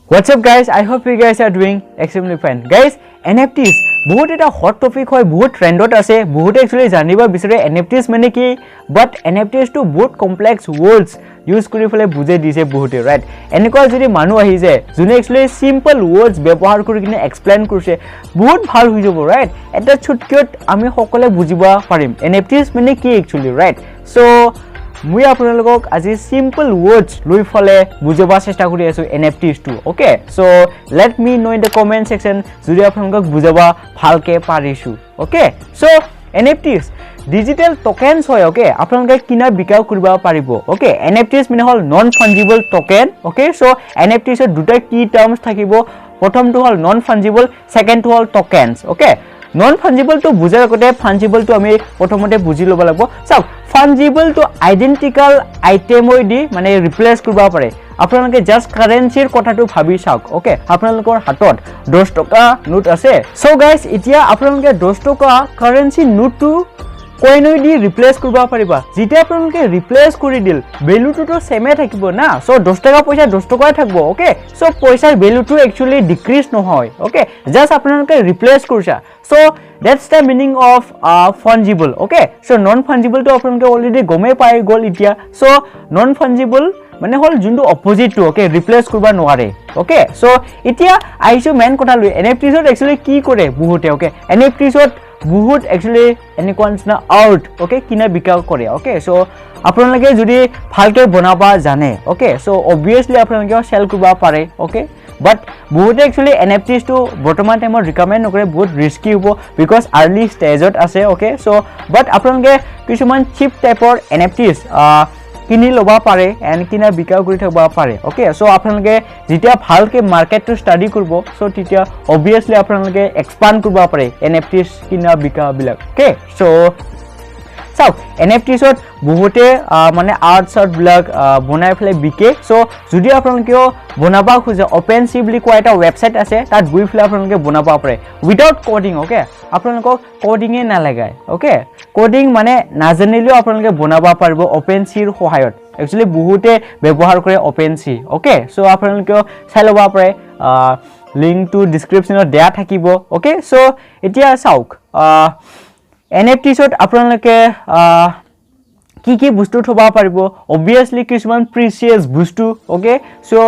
What's up guys? I hope you guys are doing extremely fine. Guys, NFTs বহুত এটা hot topic হয়, বহুত ট্রেন্ডত আছে, বহুত একচুয়ালি জানিব বিচাৰে NFTs মানে কি, বাট NFTs to বহুত কমপ্লেক্স ওয়াৰ্ডস ইউজ কৰি ফলে বুজাই দিছে বহুতে, ৰাইট? এনেকুৱা যদি মানুহ আহি যায় যোনে একচুয়ালি সিম্পল ওয়াৰ্ডস ব্যৱহাৰ কৰি কিনে এক্সপ্লেইন কৰিছে, বহুত ভাল হৈ যাব, ৰাইট? এটা ছুটকিয়ত আমি সকলে বুজিব পাৰিম NFTs মানে কি একচুয়ালি, রাইট? সো মই আপোনালোকক আজি সিম্পল ওয়ার্ডস লৈ ফলে বুজাব চেষ্টা কৰি আছো NFTs too, okay? So let me know in the comment section যদি আপোনালোকক বুজাব ভালকে পাৰিছো, okay? So NFTs digital tokens হয়, ওকে? আপোনালোকে কিনা বিক্ৰী কৰিব পাৰিব, ওকে? NFTs মানে হল non fungible token, okay? So NFTs এর দুটা কি টার্মস থাকিব, প্ৰথমটো হল নন ফাঞ্জিবল, সেকেন্ডটো হল টোকেনস, ওকে? নন ফাঞ্জিবল তো বুজাৰ আগতে ফাঞ্জিবল তো আমি প্ৰথমতে বুজি ল'ব লাগিব। চাওক, ফাঞ্জিবল তো আইডেন্টিক্যাল আইটেম দি মানে ৰিপ্লেস কৰিব পাৰে। আপোনালোকে জাস্ট কাৰেন্সিৰ কথাটো ভাবি চাওক, ওকে? আপোনালোকৰ হাতত 10 টকা নোট আছে, সো গাইস এতিয়া আপোনালোকে 10 টকা কারেন্সি নোটটো কইন দি ৰিপ্লেস কৰিব পাৰিবা। যেতিয়া আপোনালোকে ৰিপ্লেস কৰি দিল, ভ্যালুটো তো সেমে থাকিব না, সো 10 টকা পইচা 10 টকাই থাকিব, ওকে? সো পইচাৰ ভ্যালুটো একচুয়ালি ডিক্ৰিজ নহয়, ওকে? জাস্ট আপোনালোকে ৰিপ্লেস কৰিছা। So that's the meaning of fungible, okay? So non fungible to আপোনালোকে অলৰেডি গমে পাই গল এতিয়া। So non fungible মানে হল যোনটো অপোজিট টু, ওকে? ৰিপ্লেস কৰিব নোৱাৰে, ওকে? সো এতিয়া আইছো মেন কথা লৈ NFTs ত একচুয়ালি কি কৰে বহুতে, ওকে? NFTs ত বহুত একচুয়ালি এনেকুৱা নিচিনা আউট, ওকে? কিনা বিক্ৰী কৰে, ওকে? সো আপোনালোকে যদি ভালকে বনাবা জানে, ওকে? সো অবভিয়াসলি আপোনালোকে সেল কৰিব পাৰে, ওকে? বাট বহুতে একচুয়ালি NFTs to বৰ্তমান টাইমত ৰিকমেন্ড নকৰে, বহুত ৰিস্কি হ'ব বিকজ আৰ্লি ষ্টেজত আছে, ওকে? সো বাট আপোনালোকে কিছুমান চিপ টাইপৰ NFTs কিনি ল'ব পাৰে এণ্ড কিনা বিক্ৰী কৰি থাকিব পাৰে, ওকে? সো আপোনালোকে যেতিয়া ভালকে মাৰ্কেটটো ষ্টাডি কৰিব, সো তেতিয়া অবভিয়াসলি আপোনালোকে এক্সপান্ড কৰিব পাৰে NFTs কিনা বিক্ৰীবিলাক, ওকে? সো চাওক, NFTs ত বহুতে মানে আৰ্ট বিলাক বনাই ফেলে বিকে। সো যদি আপোনালোকেও বনাব খোজে, OpenSea বুলি কোৱা এটা ওয়েবসাইট আছে, তাত গৈ ফেলে আপোনালোকে বনাব পাৰে উইদাউট কোডিং, ওকে? আপোনালোকক কোডিংয়ে নালাগে, ওকে? কোডিং মানে নাজানিলেও আপোনালোকে বনাব পাৰিব OpenSea ৰ সহায়ত। একচুয়ালি বহুতে ব্যৱহাৰ কৰে OpenSea, ওকে? সো আপোনালোকেও চাই ল'ব পাৰে, লিংকটো ডেসক্ৰিপচনত দিয়া থাকিব, ওকে? সো এতিয়া চাওক, NFTs ত আপোনালোকে কি বস্তু থব পাৰিব, অবভিয়াসলি কিছুমান প্ৰিচিয়াস বস্তু, ওকে? সো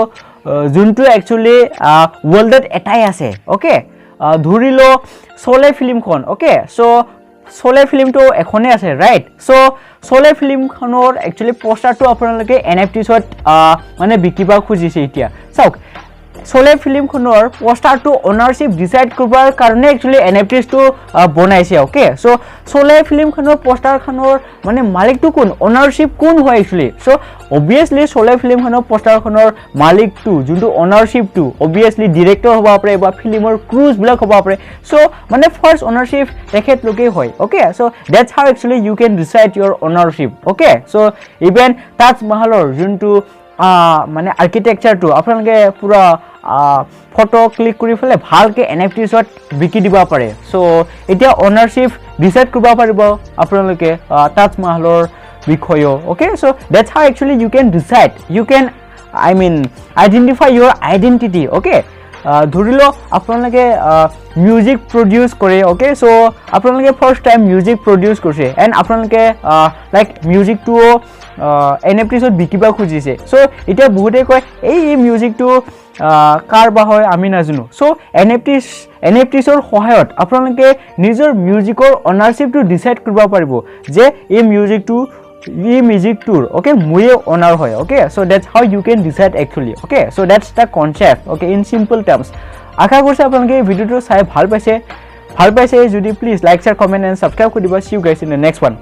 যোনটো একচুয়ালি ওয়াৰ্ল্ডত এটাই আছে, ওকে? ধৰিলো সোলে ফিল্মখন, ওকে? সো সোলে ফিল্মটো এখনে আছে, ৰাইট? সো সোলে ফিল্মখনৰ একচুয়ালি পোস্টাৰটো আপোনালোকে NFTs ত মানে বিকিব খুজিছে। এতিয়া চাওক, সোলে ফিল্মখনৰ পোস্টাৰটো ওনাৰশিপ ডিসাইড কৰাৰ কাৰণে একচুয়ালি NFTs টো বনাইছে, ওকে? সো সোলে ফিল্মখনৰ পোস্টাৰখনৰ মানে মালিকটো কোন, ওনাৰশিপ কোন হয় একচুয়ালি? সো অবভিয়াসলি সোলে ফিল্মখনৰ পোস্টাৰখনৰ মালিকটো যোনটো ওনাৰশিপটো অবভিয়াসলি ডিৰেক্টৰ হ'ব পাৰে বা ফিল্মৰ ক্ৰুজ বিলাক হ'ব পাৰে। সো মানে ফাৰ্স্ট ওনাৰশিপ তেখেতলোকেই হয়, okay? So that's how actually you can decide your ownership, okay? So even তাজমহলৰ যোনটো মানে আৰ্কিটেকচাৰটো আপোনালোকে পুৰা ফটো ক্লিক কৰি ফেলে ভালকে NFTs ত বিকি দিব পাৰে। সো এতিয়া ওনাৰশিপ ডিসাইড কৰিব পাৰিব আপোনালোকে তাজমহলৰ বিষয়ে, okay? So that's how actually you can decide, you can identify your identity, okay? ধৰিলো আপোনালোকে মিউজিক প্ৰডিউস কৰে, ওকে? সো আপোনালোকে ফাৰ্স্ট টাইম মিউজিক প্ৰডিউস কৰিছে এণ্ড আপোনালোকে লাইক মিউজিকটো NFTs ত বিকিব খুজিছে। সো এতিয়া বহুতে কয় এই মিউজিকটো কাৰ বা হয় আমি নাজানো। সো NFTs ৰ সহায়ত আপোনালোকে নিজৰ মিউজিকৰ ওনাৰশিপটো ডিসাইড কৰিব পাৰিব যে এই মিউজিকটোৰ, ওকে, ময়ে ওনাৰ হয়, okay? So that's how you can decide actually, okay? So that's the concept, okay? In simple terms. আশা কৰিছো আপোনালোকে এই ভিডিওটো চাই ভাল পাইছে। যদি please like, share, comment and subscribe কৰি দিব। See you guys in the next one.